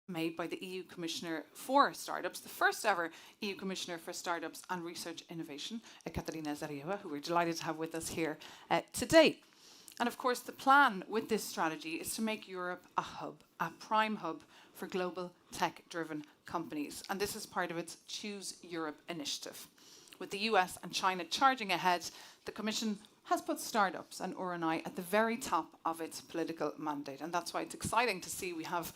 made by the EU Commissioner for Startups, the first ever EU Commissioner for Startups and Research Innovation, Katarina Zarieva, who we're delighted to have with us here today. And of course, the plan with this strategy is to make Europe a hub, a prime hub for global tech-driven companies. And this is part of its Choose Europe initiative. With the US and China charging ahead, the Commission has put startups and R&I at the very top of its political mandate. And that's why it's exciting to see we have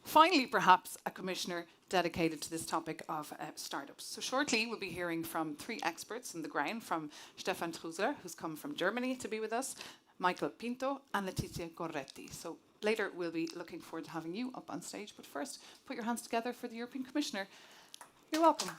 finally perhaps a commissioner dedicated to this topic of startups. So shortly we'll be hearing from three experts on the ground, from Stefan Trusler, who's come from Germany to be with us, Michael Pinto and Letizia Gorretti. So later we'll be looking forward to having you up on stage. But first, put your hands together for the European Commissioner. You're welcome.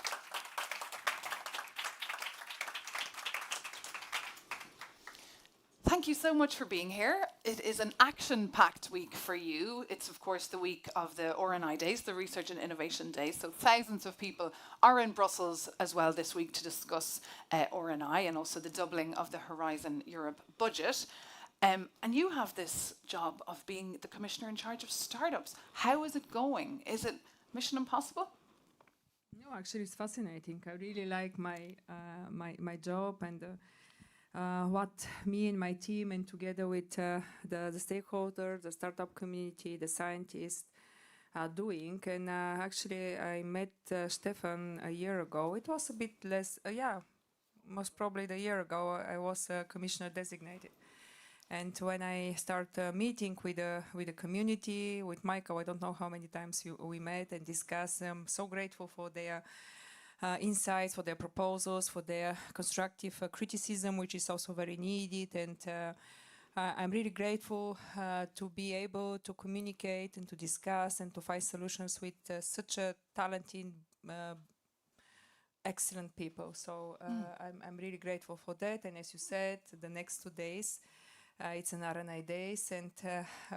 Thank you so much for being here. It is an action-packed week for you. It's, of course, the week of the R&I Days, the Research and Innovation Days. So thousands of people are in Brussels as well this week to discuss R&I and also the doubling of the Horizon Europe budget. And you have this job of being the commissioner in charge of startups. How is it going? Is it mission impossible? No, actually, it's fascinating. I really like my job and what me and my team and together with the stakeholders, the startup community, the scientists are doing. And actually, I met Stefan a year ago. It was a bit less, most probably the year ago, I was commissioner designated. And when I start meeting with the community, with Michael, I don't know how many times we met and discussed. I'm so grateful for their insights, for their proposals, for their constructive criticism, which is also very needed. And I'm really grateful to be able to communicate and to discuss and to find solutions with such a talented, excellent people. So I'm really grateful for that. And as you said, the next 2 days, it's an R&I Days, and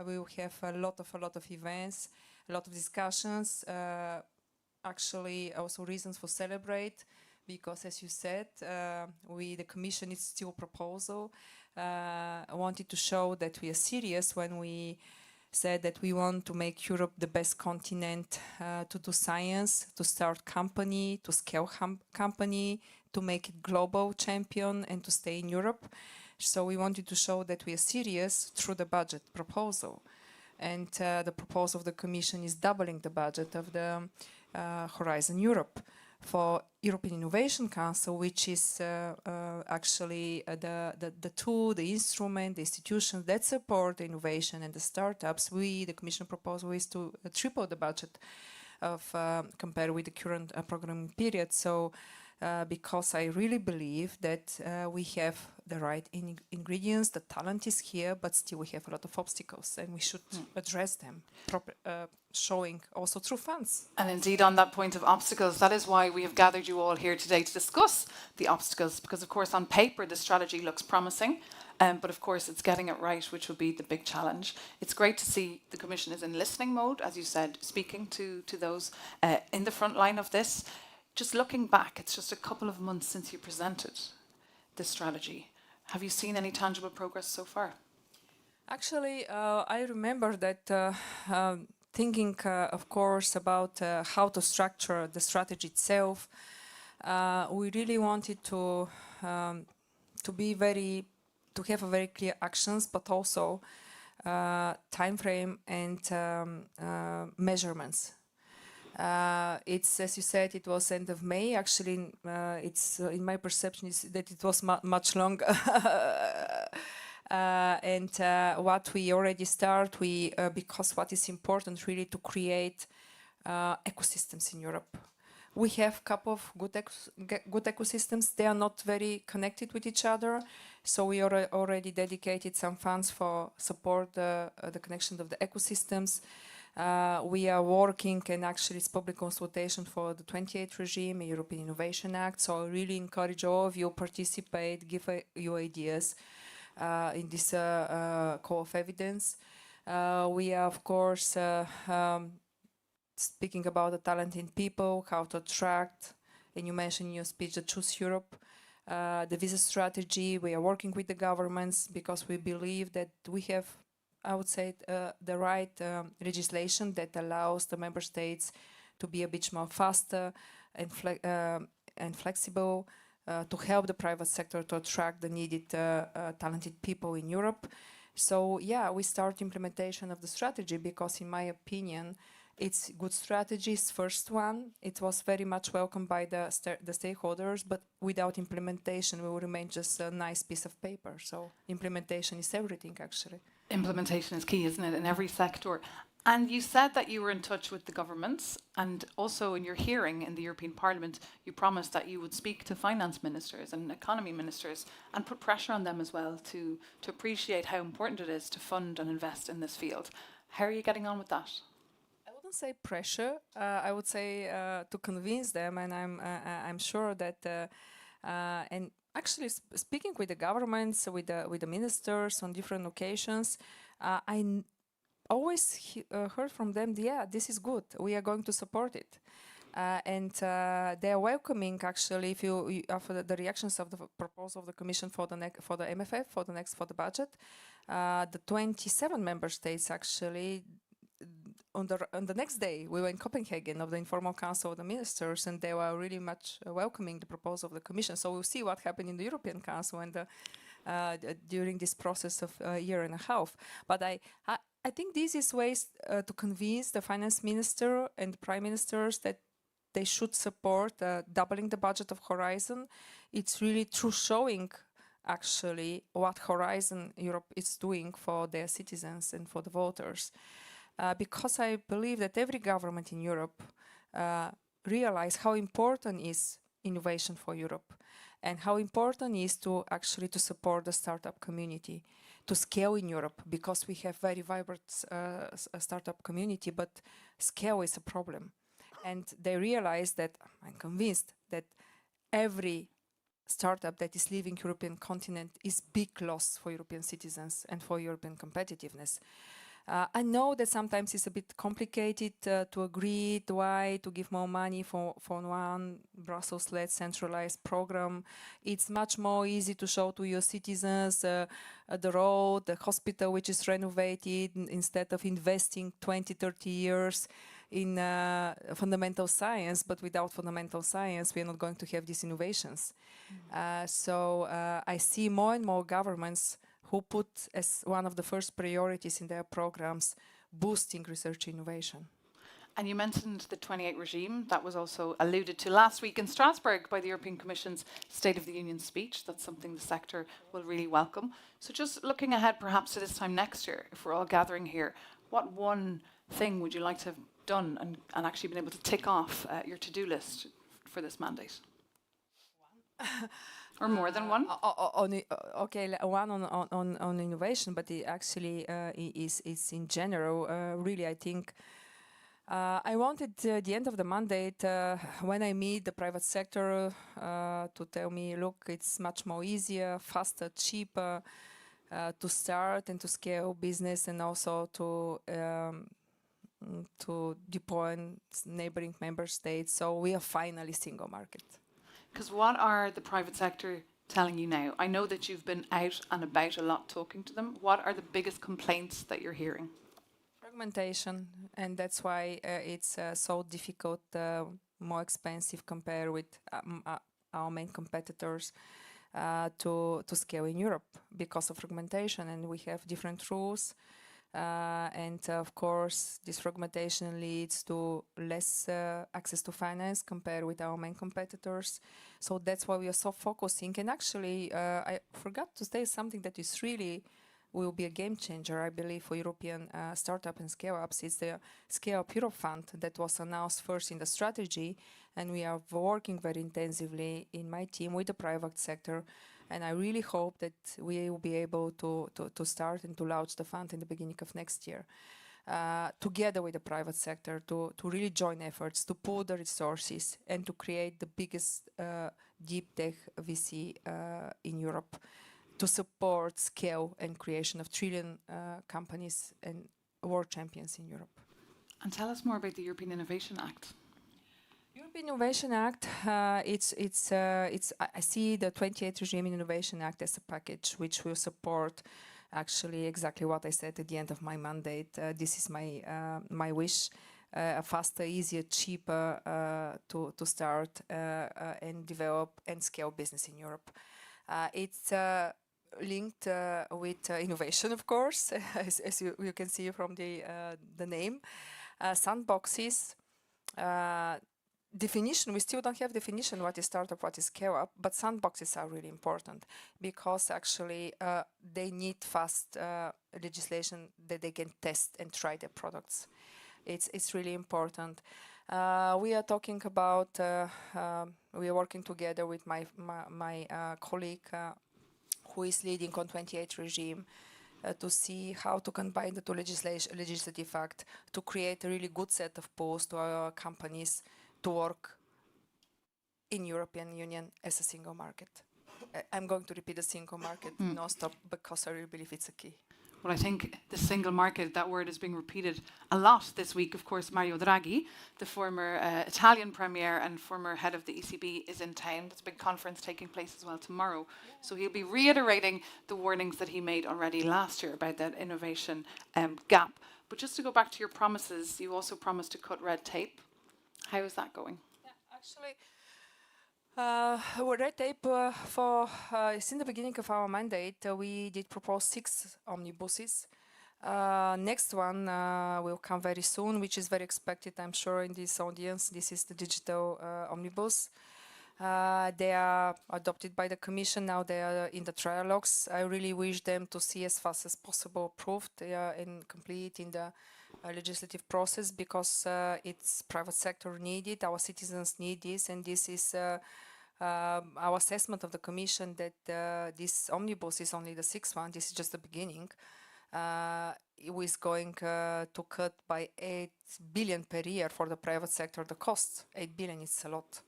we will have a lot of events, a lot of discussions. Actually, also reasons for celebrate, because as you said, the Commission is still proposal. Wanted to show that we are serious when we said that we want to make Europe the best continent to do science, to start company, to scale company, to make it global champion, and to stay in Europe. So we wanted to show that we are serious through the budget proposal. And the proposal of the Commission is doubling the budget of the Horizon Europe for European Innovation Council, which is actually the tool, the instrument, the institutions that support the innovation and the startups. The Commission proposal is to triple the budget of compared with the current programming period. So because I really believe that we have the right ingredients, the talent is here, but still we have a lot of obstacles, and we should address them, showing also through funds. And indeed, on that point of obstacles, that is why we have gathered you all here today to discuss the obstacles, because of course on paper the strategy looks promising, but of course it's getting it right, which will be the big challenge. It's great to see the Commission is in listening mode, as you said, speaking to those in the front line of this. Just looking back, it's just a couple of months since you presented this strategy. Have you seen any tangible progress so far? Actually, I remember that thinking, of course, about how to structure the strategy itself, we really wanted to have a very clear actions, but also time frame and measurements. It's, as you said, it was end of May. Actually, it's in my perception is that it was much longer. And what we already start, because what is important really to create ecosystems in Europe. We have a couple of good ecosystems. They are not very connected with each other. So we already dedicated some funds for support the connection of the ecosystems. We are working, and actually it's public consultation for the 28th regime, European Innovation Act. So I really encourage all of you participate, give your ideas in this call of evidence. We are, of course, speaking about the talented people, how to attract, and you mentioned in your speech the Choose Europe, the visa strategy. We are working with the governments because we believe that we have I would say, the right legislation that allows the member states to be a bit more faster and flexible, to help the private sector to attract the needed talented people in Europe. So yeah, we start implementation of the strategy because, in my opinion, it's good strategies. First one, it was very much welcomed by the stakeholders, but without implementation, we will remain just a nice piece of paper. So implementation is everything, actually. Implementation is key, isn't it, in every sector? And you said that you were in touch with the governments, and also in your hearing in the European Parliament, you promised that you would speak to finance ministers and economy ministers and put pressure on them as well to appreciate how important it is to fund and invest in this field. How are you getting on with that? I wouldn't say pressure. I would say to convince them, and I'm sure that and actually speaking with the governments, with the ministers on different occasions, always heard from them, yeah, this is good. We are going to support it. And they are welcoming, actually, if you after the reactions of the proposal of the Commission for the MFF, for the budget, the 27 member states actually, on the next day, we were in Copenhagen of the informal council of the ministers, and they were really much welcoming the proposal of the Commission. So we'll see what happened in the European Council and during this process of a year and a half. But I think this is ways to convince the finance minister and the prime ministers that they should support doubling the budget of Horizon. It's really through showing actually what Horizon Europe is doing for their citizens and for the voters. Because I believe that every government in Europe realize how important is innovation for Europe and how important is to actually to support the startup community, to scale in Europe, because we have very vibrant startup community, but scale is a problem. And they realize that, I'm convinced, that every startup that is leaving European continent is big loss for European citizens and for European competitiveness. I know that sometimes it's a bit complicated to agree why to give more money for one Brussels-led centralized program. It's much more easy to show to your citizens the road, the hospital which is renovated, instead of investing 20, 30 years in fundamental science. But without fundamental science, we are not going to have these innovations. So I see more and more governments who put as one of the first priorities in their programs boosting research innovation. And you mentioned the 28 regime. That was also alluded to last week in Strasbourg by the European Commission's State of the Union speech. That's something the sector will really welcome. So just looking ahead perhaps to this time next year, if we're all gathering here, what one thing would you like to have done and actually been able to tick off your to-do list for this mandate? Or more than one? Okay, one on innovation, but it actually is in general. Really, I think I wanted at the end of the mandate, when I meet the private sector, to tell me, look, it's much more easier, faster, cheaper to start and to scale business, and also to deploy in neighboring member states. So we are finally single market. Because what are the private sector telling you now? I know that you've been out and about a lot talking to them. What are the biggest complaints that you're hearing? Fragmentation, and that's why it's so difficult, more expensive compared with our main competitors to scale in Europe because of fragmentation, and we have different rules. And of course, this fragmentation leads to less access to finance compared with our main competitors. So that's why we are so focusing. And actually, I forgot to say something that is really will be a game changer, I believe, for European startup and scale-ups. It's the Scaleup Europe Fund that was announced first in the strategy, and we are working very intensively in my team with the private sector. And I really hope that we will be able to start and to launch the fund in the beginning of next year, together with the private sector, to really join efforts, to pool the resources, and to create the biggest deep tech VC in Europe, to support scale and creation of trillion companies and world champions in Europe. And tell us more about the European Innovation Act. European Innovation Act, I see the 28 Regime Innovation Act as a package which will support actually exactly what I said at the end of my mandate. This is my wish. A faster, easier, cheaper to start and develop and scale business in Europe. It's linked with innovation, of course, as you can see from the name. Sandboxes. Definition, we still don't have definition what is startup, what is scale-up, but sandboxes are really important because actually they need fast legislation that they can test and try their products. It's really important. We are talking about, we are working together with my colleague who is leading on 28 regime to see how to combine the two legislative act to create a really good set of pools to our companies to work in European Union as a single market. I'm going to repeat the single market non-stop because I really believe it's a key. Well, I think the single market, that word is being repeated a lot this week. Of course, Mario Draghi, the former Italian premier and former head of the ECB, is in town. There's a big conference taking place as well tomorrow. So he'll be reiterating the warnings that he made already last year about that innovation gap. But just to go back to your promises, you also promised to cut red tape. How is that going? Yeah, actually, red tape since the beginning of our mandate, we did propose 6 omnibuses. Next one will come very soon, which is very expected, I'm sure, in this audience. This is the digital omnibus. They are adopted by the Commission. Now they are in the trialogues. I really wish them to see as fast as possible approved and complete in the legislative process because it's private sector needed, our citizens need this, and this is our assessment of the Commission that this omnibus is only the 6th one. This is just the beginning. It is going to cut by 8 billion per year for the private sector. The costs, 8 billion, is a lot.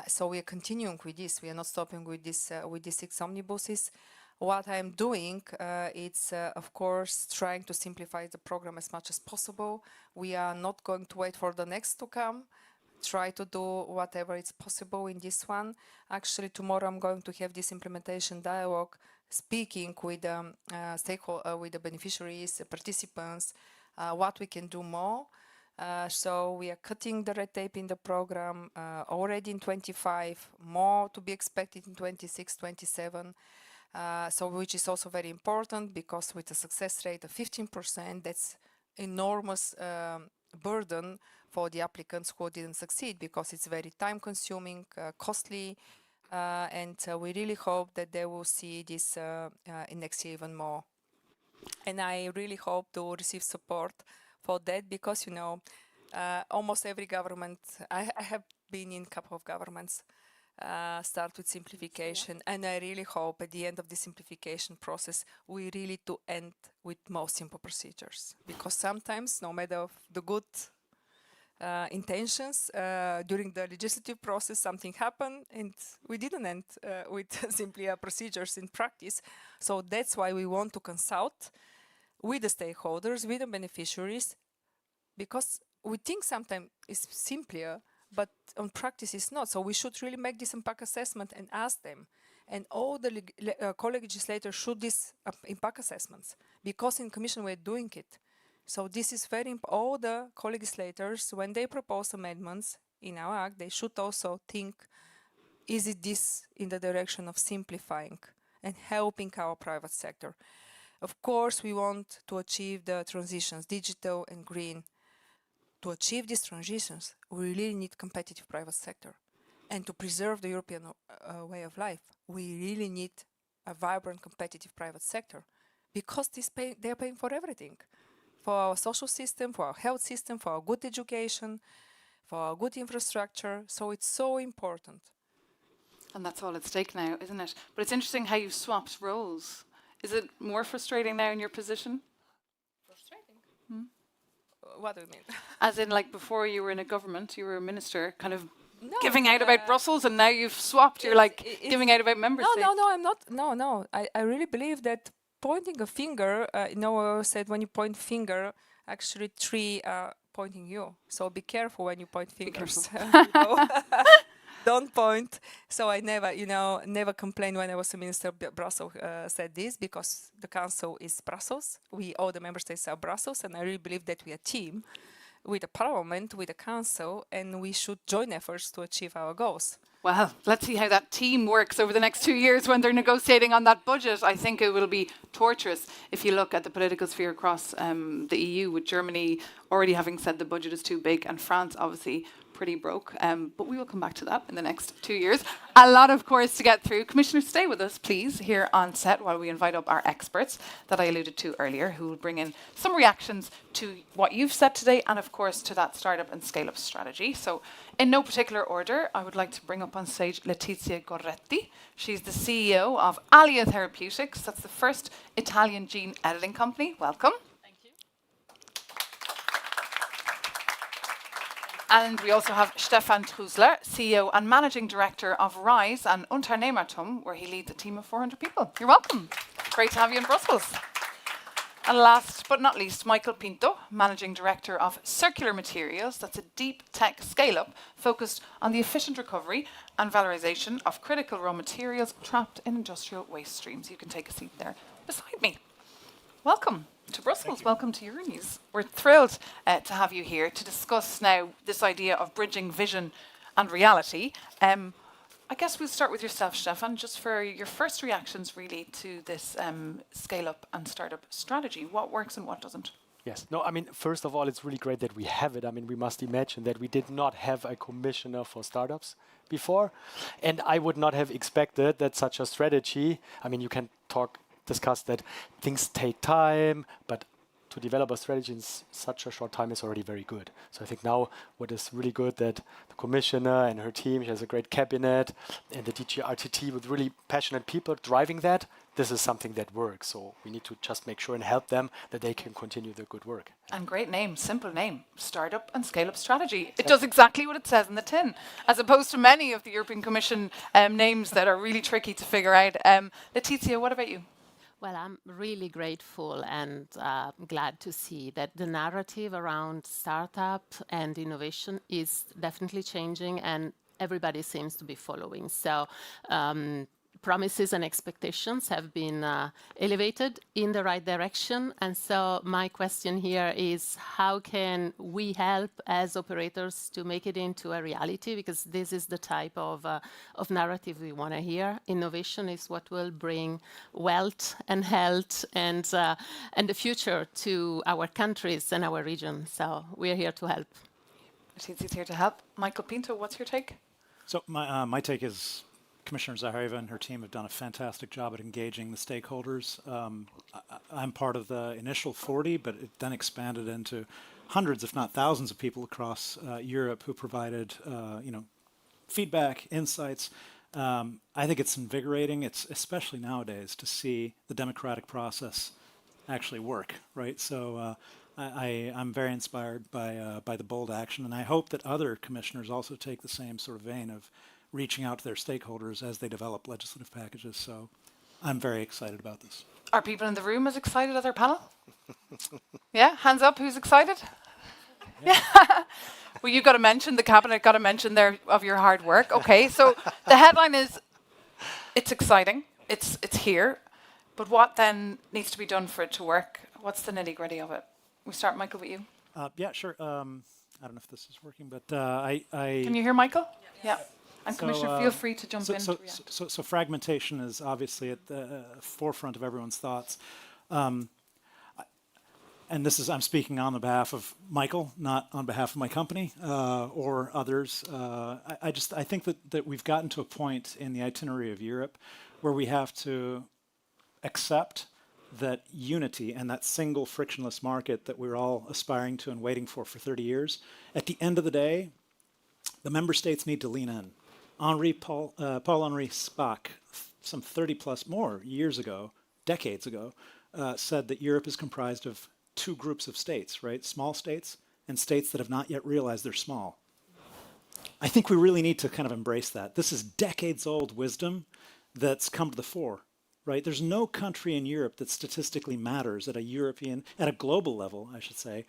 So we are continuing with this. We are not stopping with this with these 6 omnibuses. What I'm doing, it's of course trying to simplify the program as much as possible. We are not going to wait for the next to come. Try to do whatever is possible in this one. Actually, tomorrow I'm going to have this implementation dialogue, speaking with stakeholders, with the beneficiaries, the participants, what we can do more. So we are cutting the red tape in the program already in 25, more to be expected in 26, 27. So which is also very important because with a success rate of 15%, that's enormous burden for the applicants who didn't succeed because it's very time consuming, costly, and we really hope that they will see this in next year even more. And I really hope to receive support for that because, you know, almost every government, I have been in a couple of governments, start with simplification, and I really hope at the end of the simplification process we really to end with most simple procedures, because sometimes no matter the good intentions during the legislative process something happened and we didn't end with simpler procedures in practice. So that's why we want to consult with the stakeholders, with the beneficiaries, because we think sometimes it's simpler, but on practice it's not. So we should really make this impact assessment and ask them. And all the co-legislators should this impact assessments, because in Commission we're doing it. So this is very important. All the co-legislators, when they propose amendments in our act, they should also think, is it this in the direction of simplifying and helping our private sector? Of course, we want to achieve the transitions, digital and green. To achieve these transitions, we really need competitive private sector. And to preserve the European way of life, we really need a vibrant, competitive private sector, because they are paying for everything. For our social system, for our health system, for our good education, for our good infrastructure. So it's so important. And that's all at stake now, isn't it? But it's interesting how you've swapped roles. Is it more frustrating now in your position? Frustrating? What do you mean? As in, like, before you were in a government, you were a minister, kind of giving out about Brussels, and now you've swapped. You're like giving out about member states. No, I'm not. No. I really believe that pointing a finger, Noah said when you point finger, actually 3 are pointing you. So be careful when you point fingers. Don't point. So I never, never complained when I was a minister of Brussels said this, because the council is Brussels. We, all the member states are Brussels, and I really believe that we are a team with the parliament, with the council, and we should join efforts to achieve our goals. Well, let's see how that team works over the next 2 years when they're negotiating on that budget. I think it will be torturous if you look at the political sphere across the EU, with Germany already having said the budget is too big, and France obviously pretty broke. But we will come back to that in the next 2 years. A lot, of course, to get through. Commissioner, stay with us, please, here on set while we invite up our experts that I alluded to earlier, who will bring in some reactions to what you've said today and, of course, to that startup and scale-up strategy. So in no particular order, I would like to bring up on stage Letizia Gorretti. She's the CEO of Alia Therapeutics. That's the first Italian gene editing company. Welcome. And we also have Stefan Trusler, CEO and Managing Director of RISE and Unternehmertum, where he leads a team of 400 people. You're welcome. Great to have you in Brussels. And last but not least, Michael Pinto, Managing Director of Circular Materials. That's a deep tech scale-up focused on the efficient recovery and valorization of critical raw materials trapped in industrial waste streams. You can take a seat there beside me. Welcome to Brussels. Welcome to Euronews. We're thrilled to have you here to discuss now this idea of bridging vision and reality. I guess we'll start with yourself, Stefan, just for your first reactions really to this scale-up and startup strategy. What works and what doesn't? Yes. No, I mean, first of all, it's really great that we have it. I mean, we must imagine that we did not have a commissioner for startups before. And I would not have expected that such a strategy, I mean, you can discuss that things take time, but to develop a strategy in such a short time is already very good. So I think now what is really good that the commissioner and her team, she has a great cabinet, and the DG RTT with really passionate people driving that. This is something that works. So we need to just make sure and help them that they can continue their good work. And great name, simple name, Startup and Scale-up Strategy. It does exactly what it says in the tin, as opposed to many of the European Commission names that are really tricky to figure out. Letizia, what about you? Well, I'm really grateful and glad to see that the narrative around startup and innovation is definitely changing, and everybody seems to be following. So promises and expectations have been elevated in the right direction. And so my question here is, how can we help as operators to make it into a reality? Because this is the type of narrative we want to hear. Innovation is what will bring wealth and health and the future to our countries and our region. So we're here to help. Letizia here to help. Michael Pinto, what's your take? So my take is Commissioner Zahareva and her team have done a fantastic job at engaging the stakeholders. I'm part of the initial 40, but it then expanded into hundreds, if not thousands, of people across Europe who provided, feedback, insights. I think it's invigorating. It's especially nowadays to see the democratic process actually work, right? So I'm very inspired by the bold action, and I hope that other commissioners also take the same sort of vein of reaching out to their stakeholders as they develop legislative packages. So I'm very excited about this. Are people in the room as excited as our panel? Yeah, hands up, who's excited? Yeah. Well, you've got to mention, the cabinet got to mention there of your hard work. Okay, so the headline is, it's exciting, it's here, but what then needs to be done for it to work? What's the nitty gritty of it? We start, Michael, with you. Yeah, sure. I don't know if this is working, but I Can you hear Michael? Yeah. And So, Commissioner, feel free to jump in. So, to react. so fragmentation is obviously at the forefront of everyone's thoughts. And this is, I'm speaking on the behalf of Michael, not on behalf of my company or others. I think that we've gotten to a point in the itinerary of Europe where we have to accept that unity and that single frictionless market that we're all aspiring to and waiting for 30 years, at the end of the day, the member states need to lean in. Paul-Henri Spaak, some 30 plus more years ago, decades ago, said that Europe is comprised of two groups of states, right? Small states and states that have not yet realized they're small. I think we really need to kind of embrace that. This is decades old wisdom that's come to the fore, right? There's no country in Europe that statistically matters at a global level, I should say,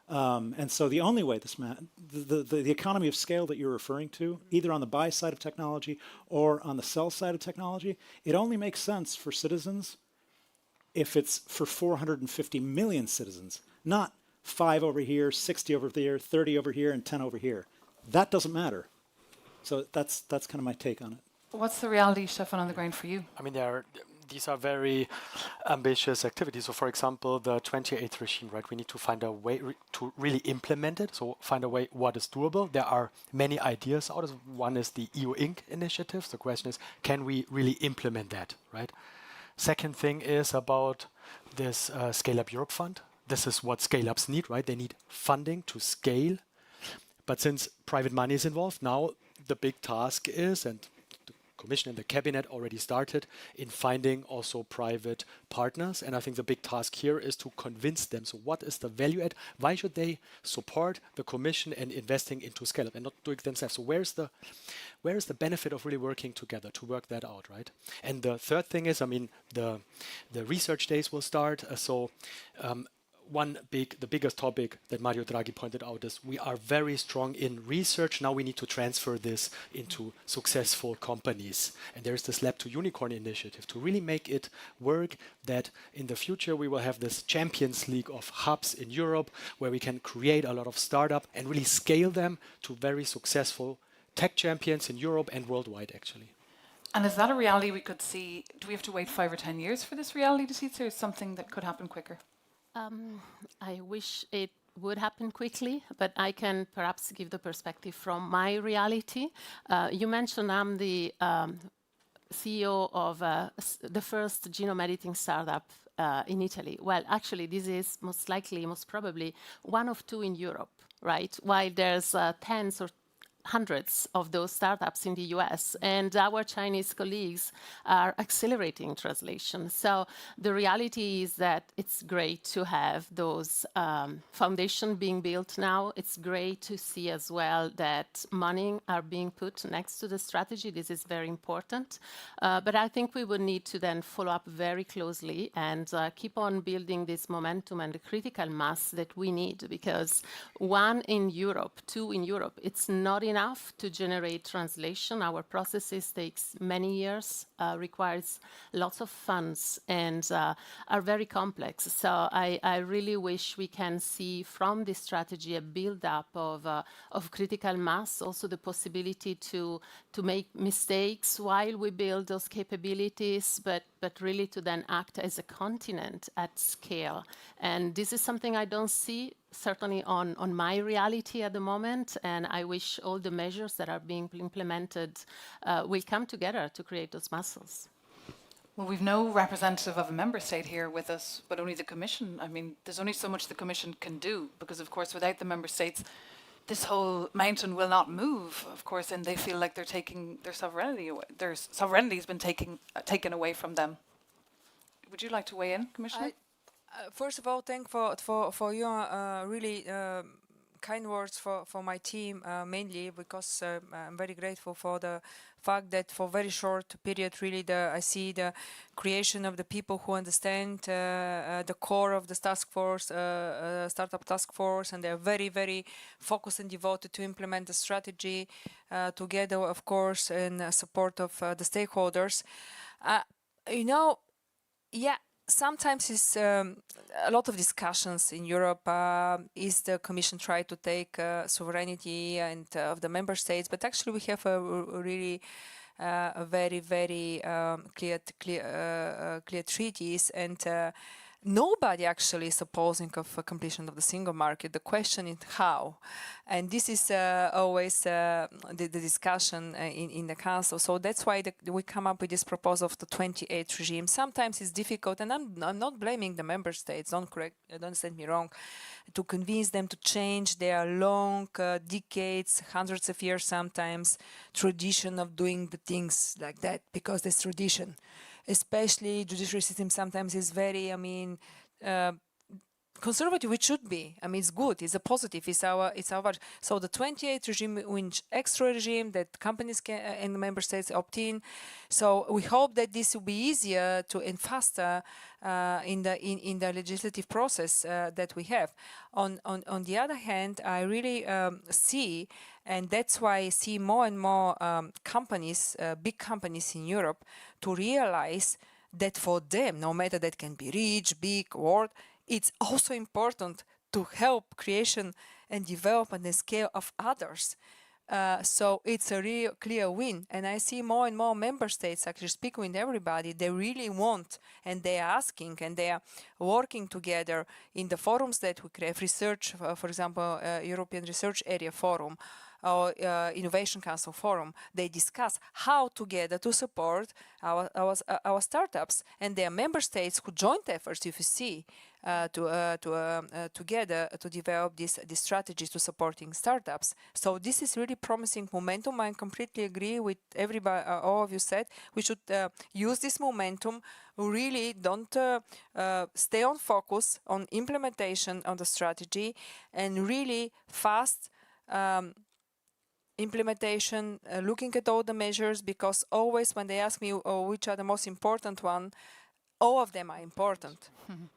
And so the only way the economy of scale that you're referring to, either on the buy side of technology or on the sell side of technology, it only makes sense for citizens if it's for 450 million citizens, not 5 over here, 60 over there, 30 over here, and 10 over here. That doesn't matter. So that's kind of my take on it. What's the reality, Stefan, on the ground for you? I mean, these are very ambitious activities. So, for example, the 28th regime, right? We need to find a way to really implement it. So, find a way what is doable. There are many ideas out of it. One is the EU Inc. initiative. The question is, can we really implement that, right? Second thing is about this Scaleup Europe fund. This is what scale-ups need, right? They need funding to scale. But since private money is involved, now the big task is, and the Commission and the Cabinet already started in finding also private partners. And I think the big task here is to convince them. So what is the value add? Why should they support the Commission and investing into Scaleup and not doing it themselves? So where is the benefit of really working together to work that out, right? And the third thing is, I mean, the research days will start. The biggest topic that Mario Draghi pointed out is we are very strong in research. Now we need to transfer this into successful companies. And there's this Lab to Unicorn initiative to really make it work, that in the future we will have this Champions League of hubs in Europe where we can create a lot of startup and really scale them to very successful tech champions in Europe and worldwide, actually. And is that a reality we could see? Do we have to wait 5 or 10 years for this reality to see? Or is something that could happen quicker? I wish it would happen quickly, but I can perhaps give the perspective from my reality. You mentioned I'm the CEO of the first genome editing startup in Italy. Well, actually, this is most probably one of 2 in Europe, right? While there's tens or hundreds of those startups in the US, and our Chinese colleagues are accelerating translation. So the reality is that it's great to have those foundations being built now. It's great to see as well that money are being put next to the strategy. This is very important. But I think we would need to then follow up very closely and keep on building this momentum and the critical mass that we need, because 1 in Europe, 2 in Europe, it's not enough to generate translation. Our processes takes many years, requires lots of funds, and are very complex. So I really wish we can see from this strategy a build-up of critical mass, also the possibility to make mistakes while we build those capabilities, but really to then act as a continent at scale. And this is something I don't see certainly on my reality at the moment, and I wish all the measures that are being implemented will come together to create those muscles. Well, we've no representative of a member state here with us, but only the Commission. I mean, there's only so much the Commission can do, because of course without the member states, this whole mountain will not move, of course, and they feel like they're taking their sovereignty away. Their sovereignty has been taken away from them. Would you like to weigh in, Commissioner? First of all, thank for your really kind words for my team, mainly because I'm very grateful for the fact that for very short period, really, I see the creation of the people who understand the core of this task force, startup task force, and they're very, very focused and devoted to implement the strategy together, of course, in support of the stakeholders. Sometimes it's a lot of discussions in Europe. Is the Commission trying to take sovereignty and of the member states? But actually, we have a really very, very clear treaties, and nobody actually is opposing of completion of the single market. The question is how, and this is always the discussion in the council. So that's why we come up with this proposal of the 28th regime. Sometimes it's difficult, and I'm not blaming the member states. Don't understand me wrong. To convince them to change their long decades, hundreds of years sometimes, tradition of doing the things like that, because there's tradition. Especially judiciary system sometimes is very, conservative it should be. I mean, it's good. It's a positive. It's our. So the 28 regime, which extra regime that companies can and member states opt in. So we hope that this will be easier to and faster in the legislative process that we have. On the other hand, I really see, and that's why I see more and more companies, big companies in Europe, to realize that for them, no matter that can be rich, big, world, it's also important to help creation and development and scale of others. So it's a real clear win. And I see more and more member states actually speaking with everybody. They really want, and they are asking, and they are working together in the forums that we create, research, for example, European Research Area Forum, or Innovation Council Forum. They discuss how together to support our startups, and their member states who joint efforts, if you see, together to develop this strategies to supporting startups. So this is really promising momentum. I completely agree with everybody, all of you said. We should use this momentum. Really don't stay on focus on implementation on the strategy, and really fast implementation, looking at all the measures, because always when they ask me which are the most important one, all of them are important,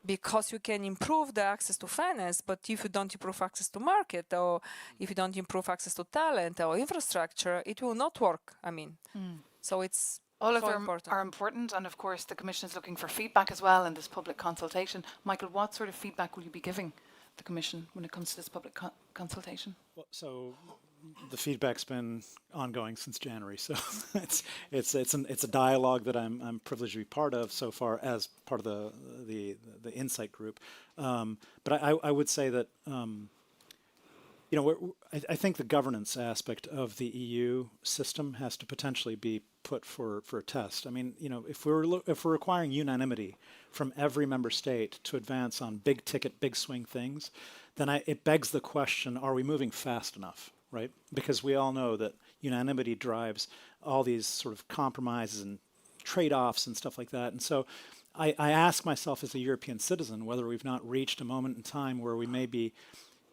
because you can improve the access to finance, but if you don't improve access to market, or if you don't improve access to talent or infrastructure, it will not work. I mean, so it's All of so them important. are important, and of course the Commission is looking for feedback as well in this public consultation. Michael, what sort of feedback will you be giving the Commission when it comes to this public consultation? Well, so the feedback's been ongoing since January, so it's a dialogue that I'm privileged to be part of so far as part of the insight group. But I would say that I think the governance aspect of the EU system has to potentially be put for a test. I mean, if we're requiring unanimity from every member state to advance on big ticket, big swing things, then it begs the question: are we moving fast enough? Right? Because we all know that unanimity drives all these sort of compromises and trade-offs and stuff like that. And so I ask myself as a European citizen whether we've not reached a moment in time where we may be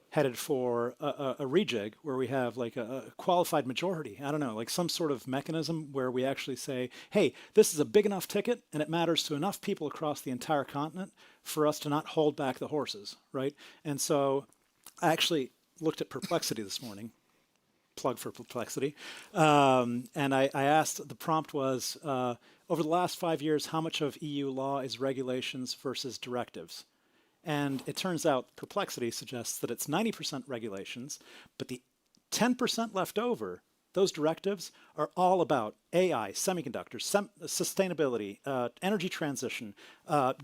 headed for a rejig, where we have like a qualified majority. I don't know, like some sort of mechanism where we actually say, hey, this is a big enough ticket and it matters to enough people across the entire continent for us to not hold back the horses, right? And so I actually looked at Perplexity this morning. Plug for Perplexity. And I asked, the prompt was, over the last 5 years, how much of EU law is regulations versus directives? And it turns out Perplexity suggests that it's 90% regulations, but the 10% left over, those directives, are all about AI, semiconductors, sustainability, energy transition,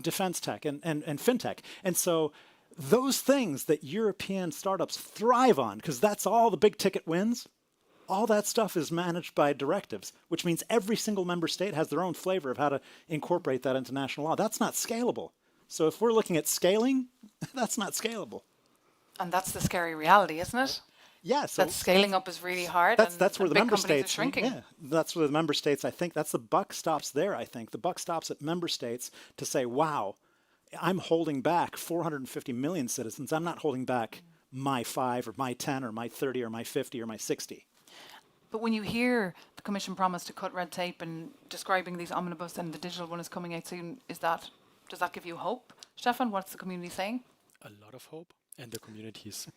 defense tech, and fintech. And so those things that European startups thrive on, because that's all the big ticket wins, all that stuff is managed by directives, which means every single member state has their own flavor of how to incorporate that into national law. That's not scalable. So if we're looking at scaling, that's not scalable. And that's the scary reality, isn't it? Yeah, so that scaling up is really hard. That's where the big member companies states are shrinking. Yeah, that's where the member states. I think that's the buck stops there. I think the buck stops at member states to say, "Wow, I'm holding back 450 million citizens. I'm not holding back my 5 or my 10 or my 30 or my 50 or my 60." But when you hear the Commission promise to cut red tape and describing these omnibus and the digital one is coming out soon, does that give you hope? Stefan, what's the community saying? A lot of hope, and the community is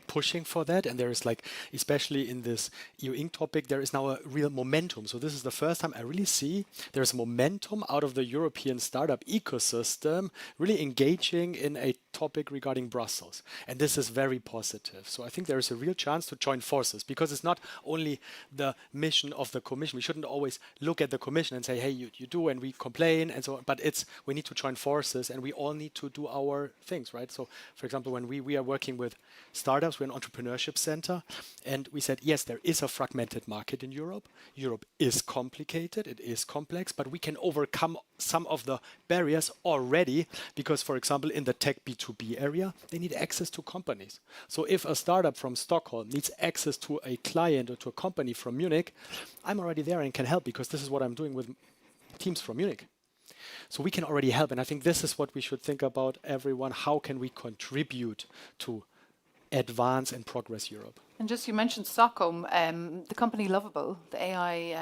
pushing for that. And there is, like, especially in this EU Inc. topic, there is now a real momentum. So this is the first time I really see there's momentum out of the European startup ecosystem really engaging in a topic regarding Brussels. And this is very positive. So I think there is a real chance to join forces, because it's not only the mission of the Commission. We shouldn't always look at the Commission and say, hey, you do, and we complain and so on. But we need to join forces, and we all need to do our things, right? So, for example, when we are working with startups, we're an entrepreneurship center, and we said, yes, there is a fragmented market in Europe. Europe is complicated, it is complex, but we can overcome some of the barriers already, because, for example, in the tech B2B area, they need access to companies. So if a startup from Stockholm needs access to a client or to a company from Munich, I'm already there and can help, because this is what I'm doing with teams from Munich. So we can already help. And I think this is what we should think about, everyone. How can we contribute to advance and progress Europe? And just you mentioned Stockholm, the company Lovable, the AI,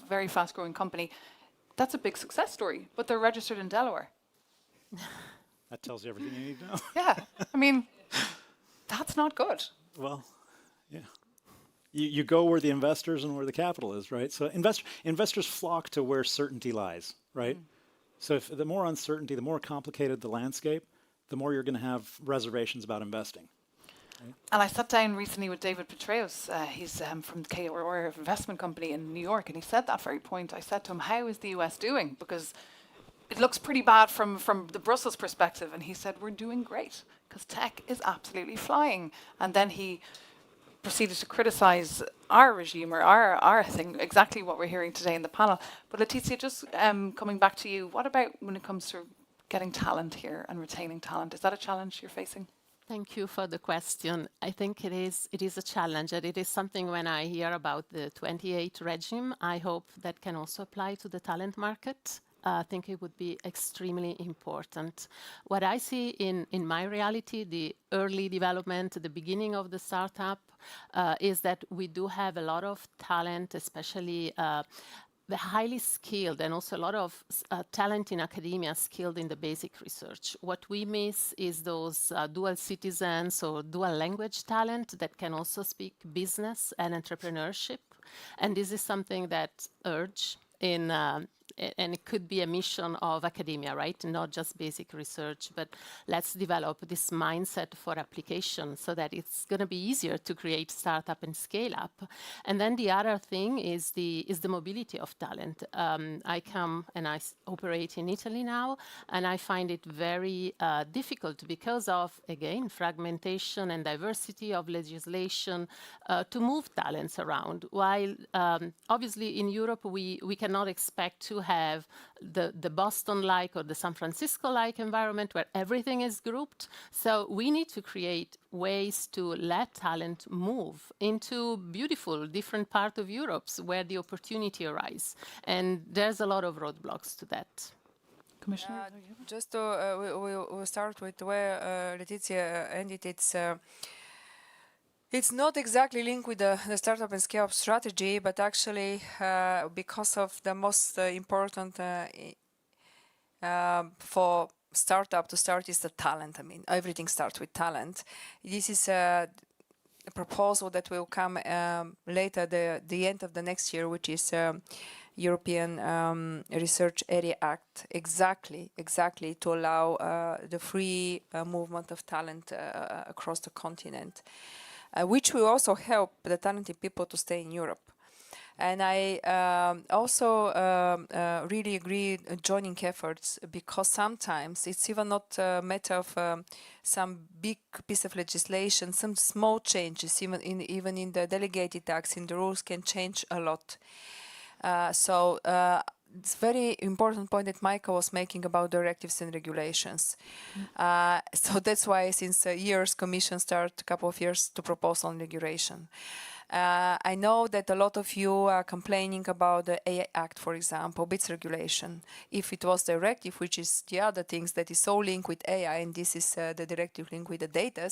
very fast growing company. That's a big success story, but they're registered in Delaware. That tells you everything you need to know. Yeah, I mean, that's not good. Well, yeah. You go where the investors and where the capital is, right? So investors flock to where certainty lies, right? So if the more uncertainty, the more complicated the landscape, the more you're going to have reservations about investing. And I sat down recently with David Petraeus. He's from the KOR investment company in New York, and he said that very point. I said to him, how is the US doing? Because it looks pretty bad from the Brussels perspective. And he said, we're doing great because tech is absolutely flying. And then he proceeded to criticize our regime or our thing, exactly what we're hearing today in the panel. But Letizia, just coming back to you, what about when it comes to getting talent here and retaining talent? Is that a challenge you're facing? Thank you for the question. I think it is a challenge, and it is something when I hear about the 28 regime, I hope that can also apply to the talent market. I think it would be extremely important. What I see in my reality, the early development, the beginning of the startup, is that we do have a lot of talent, especially the highly skilled, and also a lot of talent in academia skilled in the basic research. What we miss is those dual citizens or dual language talent that can also speak business and entrepreneurship. And this is something that urge in and it could be a mission of academia, right? Not just basic research, but let's develop this mindset for application so that it's going to be easier to create startup and scale up. And then the other thing is the mobility of talent. I come and I operate in Italy now, and I find it very difficult because of, again, fragmentation and diversity of legislation to move talents around. While obviously in Europe, we cannot expect to have the Boston-like or the San Francisco-like environment where everything is grouped. So we need to create ways to let talent move into beautiful different parts of Europe where the opportunity arises. And there's a lot of roadblocks to that. Commissioner? Just to we'll start with where Letizia ended. It's not exactly linked with the startup and scale-up strategy, but actually because of the most important for startup to start is the talent. I mean, everything starts with talent. This is a proposal that will come later, the end of the next year, which is European Research Area Act, exactly to allow the free movement of talent across the continent. Which will also help the talented people to stay in Europe. And I also really agree joining efforts, because sometimes it's even not a matter of some big piece of legislation, some small changes, even in the delegated acts, in the rules, can change a lot. It's very important point that Michael was making about directives and regulations. So that's why since years, Commission started a couple of years to propose on regulation. I know that a lot of you are complaining about the AI Act, for example, BITS regulation. If it was directive, which is the other things that is so linked with AI, and this is the directive linked with the data,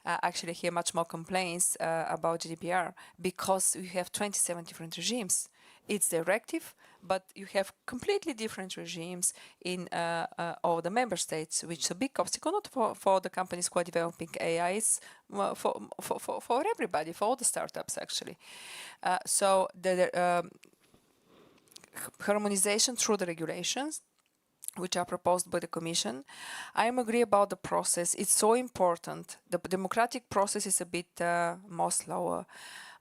actually I hear much more complaints about GDPR, because we have 27 different regimes. It's directive, but you have completely different regimes in all the member states, which is a big obstacle, not for the companies who are developing AIs, for everybody, for all the startups, actually. So the harmonization through the regulations, which are proposed by the Commission. I am agree about the process. It's so important. The democratic process is a bit more slower,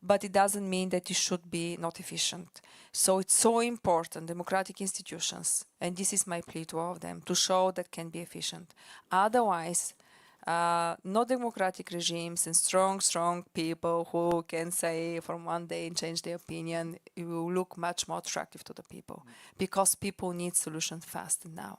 but it doesn't mean that it should be not efficient. So it's so important, democratic institutions, and this is my plea to all of them, to show that can be efficient. Otherwise, not democratic regimes and strong people who can say from one day and change their opinion, it will look much more attractive to the people, because people need solutions fast and now.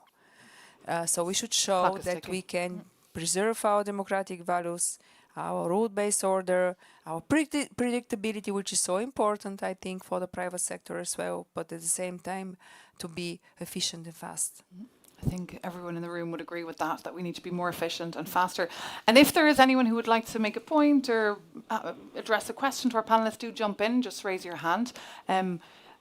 So we should show that we can preserve our democratic values, our rule-based order, our predictability, which is so important, I think, for the private sector as well, but at the same time, to be efficient and fast. I think everyone in the room would agree with that we need to be more efficient and faster. And if there is anyone who would like to make a point or address a question to our panelists, do jump in, just raise your hand. And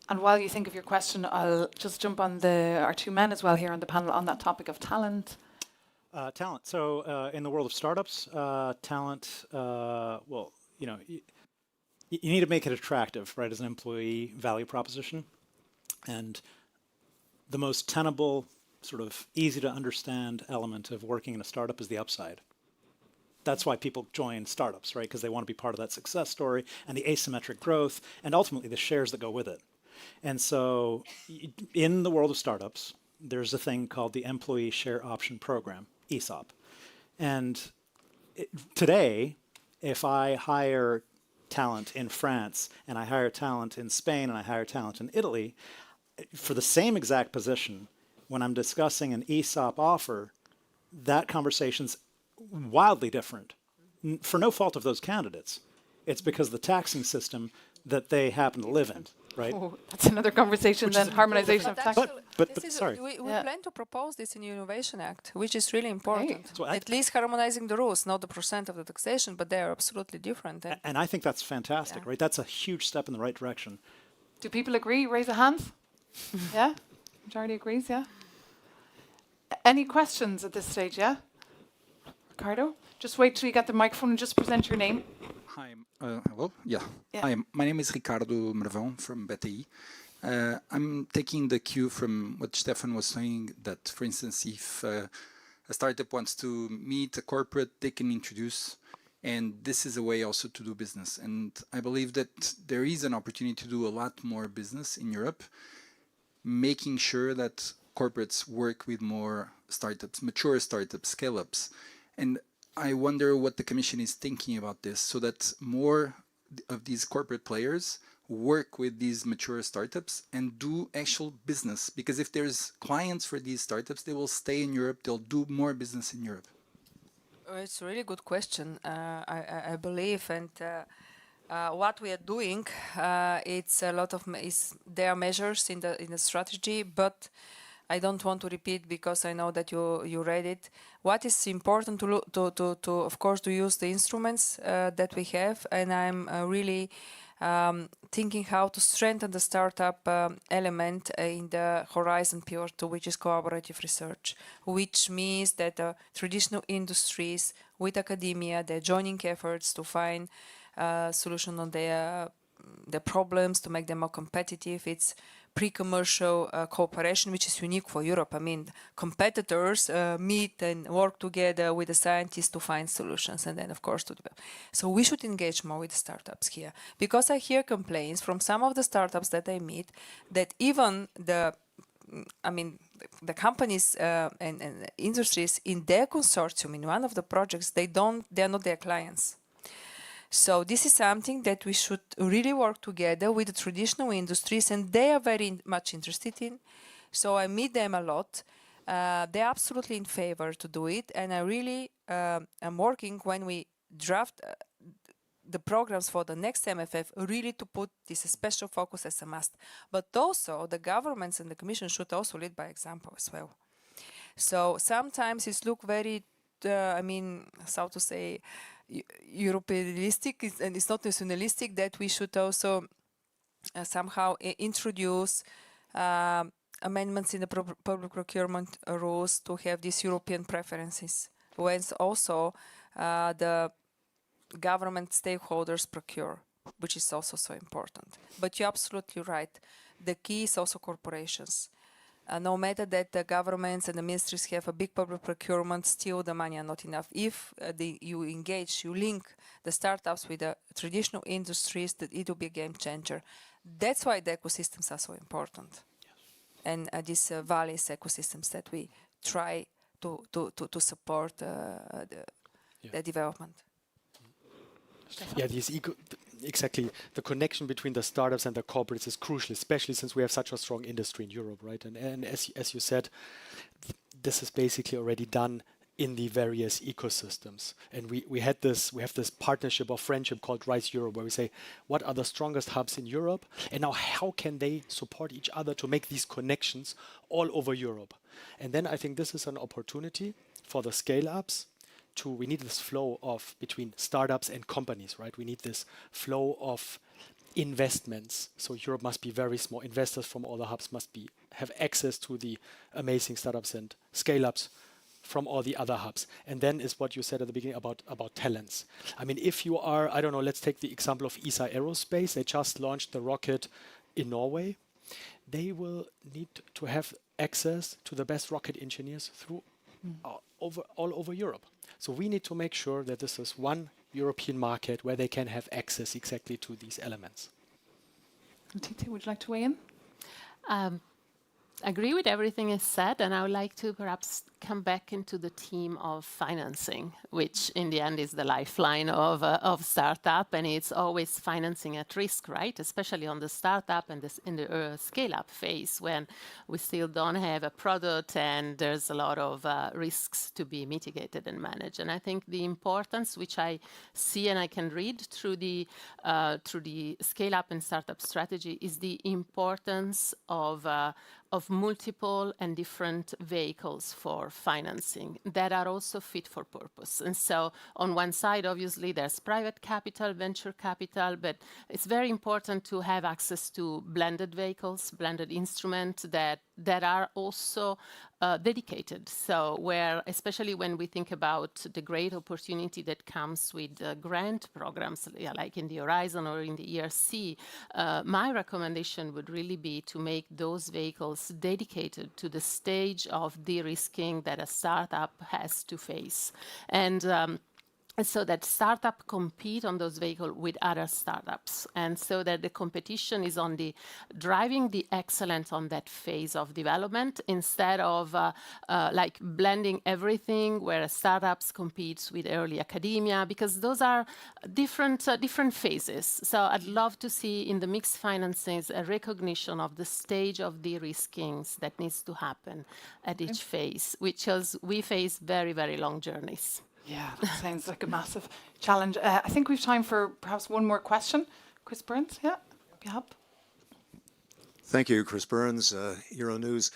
while you think of your question, I'll just jump on our two men as well here on the panel on that topic of talent. Talent. So in the world of startups, talent, well, you know, you need to make it attractive, right, as an employee value proposition. And the most tenable, sort of easy to understand element of working in a startup is the upside. That's why people join startups, right? Because they want to be part of that success story and the asymmetric growth and ultimately the shares that go with it. And so in the world of startups, there's a thing called the Employee Share Option Program, ESOP. And today, if I hire talent in France and I hire talent in Spain and I hire talent in Italy, for the same exact position, when I'm discussing an ESOP offer, that conversation's wildly different for no fault of those candidates. It's because the taxing system that they happen to live in, right? Oh, that's another conversation then, harmonization of tax. But sorry. We plan to propose this in the Innovation Act, which is really important. Great. So At least harmonizing the rules, not the percent of the taxation, but they are absolutely different. And I think that's fantastic, Yeah. right? That's a huge step in the right direction. Do people agree? Raise a hand. Yeah? Majority agrees, yeah? Any questions at this stage, yeah? Ricardo? Just wait till you get the microphone and just present your name. Hi, hello? Yeah. Yeah. Hi, my name is Ricardo Marvão from BTI. I'm taking the cue from what Stefan was saying that, for instance, if a startup wants to meet a corporate, they can introduce, and this is a way also to do business. And I believe that there is an opportunity to do a lot more business in Europe, making sure that corporates work with more startups, mature startups, scale-ups. And I wonder what the Commission is thinking about this, so that more of these corporate players work with these mature startups and do actual business. Because if there's clients for these startups, they will stay in Europe, they'll do more business in Europe. It's a really good question, I believe, and what we are doing, it's a lot of there are measures in the strategy, but I don't want to repeat because I know that you read it. What is important to of course to use the instruments that we have, and I'm really thinking how to strengthen the startup element in the Horizon Pillar 2, which is collaborative research, which means that traditional industries with academia, they're joining efforts to find solution on their problems, to make them more competitive. It's pre-commercial cooperation, which is unique for Europe. I mean, competitors meet and work together with the scientists to find solutions, and then, of course, to develop. So we should engage more with the startups here, because I hear complaints from some of the startups that I meet that even the companies and industries in their consortium, in one of the projects, they're not their clients. So this is something that we should really work together with the traditional industries, and they are very much interested in. So I meet them a lot. They're absolutely in favor to do it, and I really am working when we draft the programs for the next MFF, really to put this special focus as a must. But also the governments and the Commission should also lead by example as well. So sometimes it looks very, how to say, Europeanistic, and it's not nationalistic, that we should also somehow introduce amendments in the public procurement rules to have these European preferences, when also the government stakeholders procure, which is also so important. But you're absolutely right. The key is also corporations. No matter that the governments and the ministries have a big public procurement, still the money are not enough. If you link the startups with the traditional industries, that it will be a game changer. That's why the ecosystems are so important. Yes. And these valleys ecosystems that we try to support the development. Yeah, exactly. The connection between the startups and the corporates is crucial, especially since we have such a strong industry in Europe, right? And as you said, this is basically already done in the various ecosystems. And we have this partnership or friendship called Rise Europe, where we say, what are the strongest hubs in Europe? And now how can they support each other to make these connections all over Europe? And then I think this is an opportunity for the scale-ups we need this flow of between startups and companies, right? We need this flow of investments. So Europe must be very small. Investors from all the hubs must have access to the amazing startups and scale-ups from all the other hubs. And then is what you said at the beginning about talents. I mean, if you are, I don't know, let's take the example of ESA Aerospace. They just launched the rocket in Norway. They will need to have access to the best rocket engineers through all over Europe. So we need to make sure that this is one European market where they can have access exactly to these elements. Titi, would you like to weigh in? Agree with everything is said, and I would like to perhaps come back into the theme of financing, which in the end is the lifeline of startup, and it's always financing at risk, right? Especially on the startup and in the scale-up phase, when we still don't have a product and there's a lot of risks to be mitigated and managed. And I think the importance, which I see and I can read through the scale-up and startup strategy, is the importance of multiple and different vehicles for financing that are also fit for purpose. And so on one side, obviously, there's private capital, venture capital, but it's very important to have access to blended vehicles, blended instruments that are also dedicated. So where, especially when we think about the great opportunity that comes with grant programs, like in the Horizon or in the ERC, my recommendation would really be to make those vehicles dedicated to the stage of de-risking that a startup has to face. And so that startup compete on those vehicles with other startups, and so that the competition is on the driving the excellence on that phase of development, instead of like blending everything where startups compete with early academia, because those are different phases. So I'd love to see in the mixed financings a recognition of the stage of de-risking that needs to happen at each phase, because we face very, very long journeys. Yeah, that sounds like a massive challenge. I think we've time for perhaps one more question. Chris Burns, yeah, help. Thank you, Chris Burns, Euronews.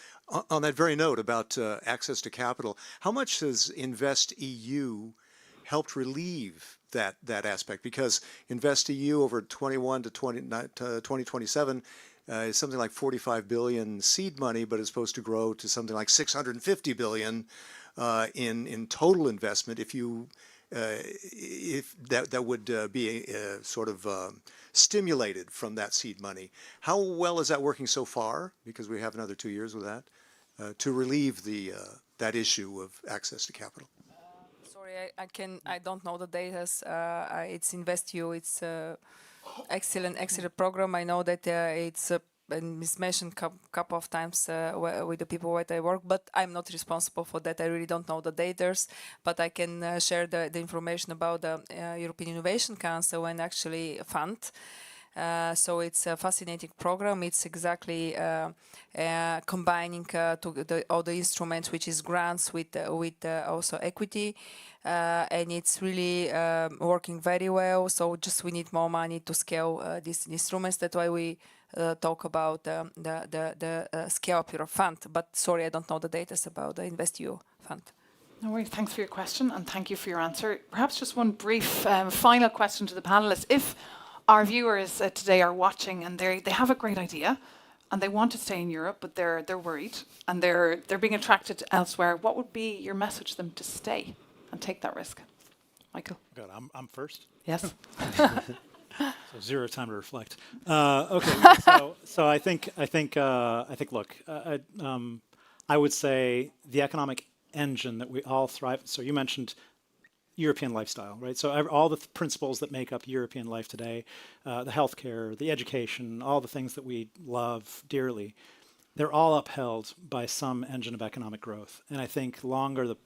On that very note about access to capital, how much has InvestEU helped relieve that aspect? Because InvestEU over 21 to 2027 is something like 45 billion seed money, but is supposed to grow to something like 650 billion in total investment if that would be sort of stimulated from that seed money. How well is that working so far? Because we have another 2 years with that to relieve that issue of access to capital. Sorry, I don't know the data. It's InvestEU. It's excellent program. I know that it's and it's mentioned a couple of times with the people with I work, but I'm not responsible for that. I really don't know the data, but I can share the information about the European Innovation Council and actually fund. So it's a fascinating program. It's exactly combining all the instruments, which is grants with also equity, and it's really working very well. So just we need more money to scale these instruments. That's why we talk about the Scaleup Europe fund. But sorry, I don't know the data about the InvestEU fund. No worries. Thanks for your question and thank you for your answer. Perhaps just one brief final question to the panelists. If our viewers today are watching and they have a great idea and they want to stay in Europe, but they're worried and they're being attracted elsewhere, what would be your message to them to stay and take that risk? Michael. Good. I'm first. Yes. So zero time to reflect. Okay. So I think. Look, I would say the economic engine that we all thrive. So you mentioned European lifestyle, right? So all the principles that make up European life today, the healthcare, the education, all the things that we love dearly, they're all upheld by some engine of economic growth. And I think longer the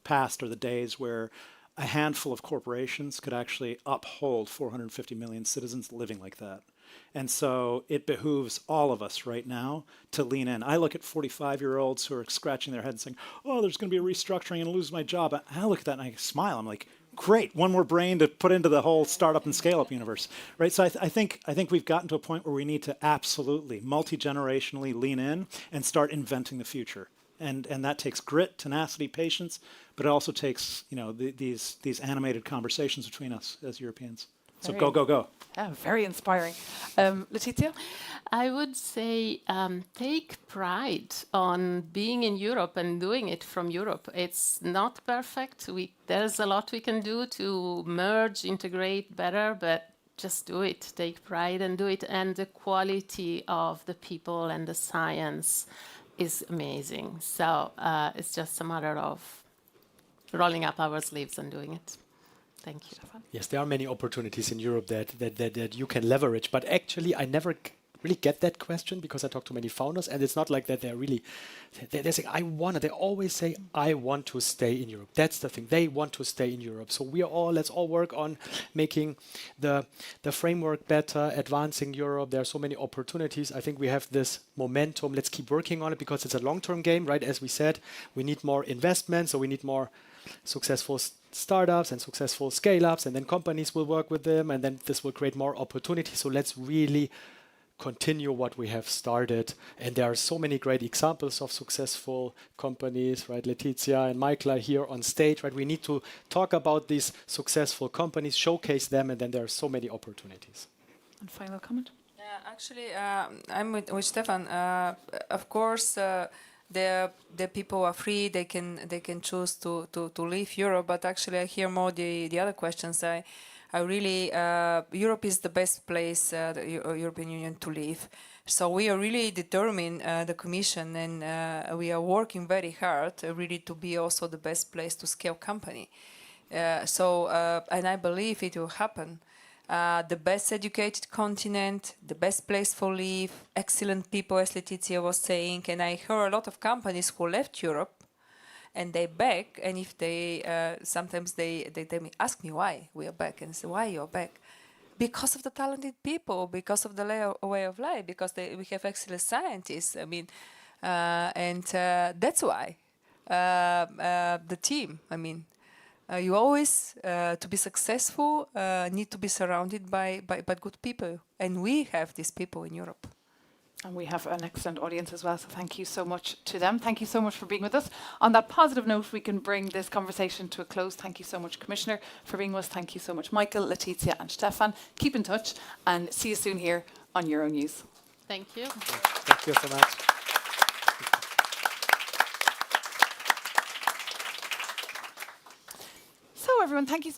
past are the days where a handful of corporations could actually uphold 450 million citizens living like that. And so it behooves all of us right now to lean in. I look at 45-year-olds who are scratching their head and saying, oh, there's going to be a restructuring and I'll lose my job. I look at that and I smile. I'm like, great, one more brain to put into the whole startup and scale-up universe, right? So I think we've gotten to a point where we need to absolutely multi-generationally lean in and start inventing the future. And that takes grit, tenacity, patience, but it also takes, you know, these animated conversations between us as Europeans. So go, go, go. Yeah, very inspiring. Letizia? I would say take pride on being in Europe and doing it from Europe. It's not perfect. There's a lot we can do to merge, integrate better, but just do it. Take pride and do it. And the quality of the people and the science is amazing. So it's just a matter of rolling up our sleeves and doing it. Thank you. Yes, there are many opportunities in Europe that you can leverage, but actually I never really get that question because I talk to many founders, and it's not like that they're really, they're saying, they always say, I want to stay in Europe. That's the thing, they want to stay in Europe. So let's all work on making the framework better, advancing Europe. There are so many opportunities. I think we have this momentum. Let's keep working on it because it's a long-term game, right? As we said, we need more investment, so we need more successful startups and successful scale-ups, and then companies will work with them, and then this will create more opportunities. So let's really continue what we have started. And there are so many great examples of successful companies, right? Letizia and Michael are here on stage, right? We need to talk about these successful companies, showcase them, and then there are so many opportunities. And final comment? Yeah, actually, I'm with Stefan. Of course, the people are free; they can choose to leave Europe. But actually, I hear more the other questions. I really Europe is the best place, the European Union, to live. So we are really determined, the Commission, and we are working very hard, really, to be also the best place to scale company. And I believe it will happen. The best educated continent, the best place for live, excellent people, as Letizia was saying. And I heard a lot of companies who left Europe and they back. And if they, sometimes they tell me, ask me why we are back. And I say, why you're back? Because of the talented people, because of the way of life, because we have excellent scientists. I mean, and that's why the team, I mean, you always, to be successful, need to be surrounded by good people. And we have these people in Europe. And we have an excellent audience as well, so thank you so much to them. Thank you so much for being with us. On that positive note, we can bring this conversation to a close. Thank you so much, Commissioner, for being with us. Thank you so much, Michael, Letizia and Stefan. Keep in touch and see you soon here on Euronews. Thank you. Thank you so much. So everyone, thank you.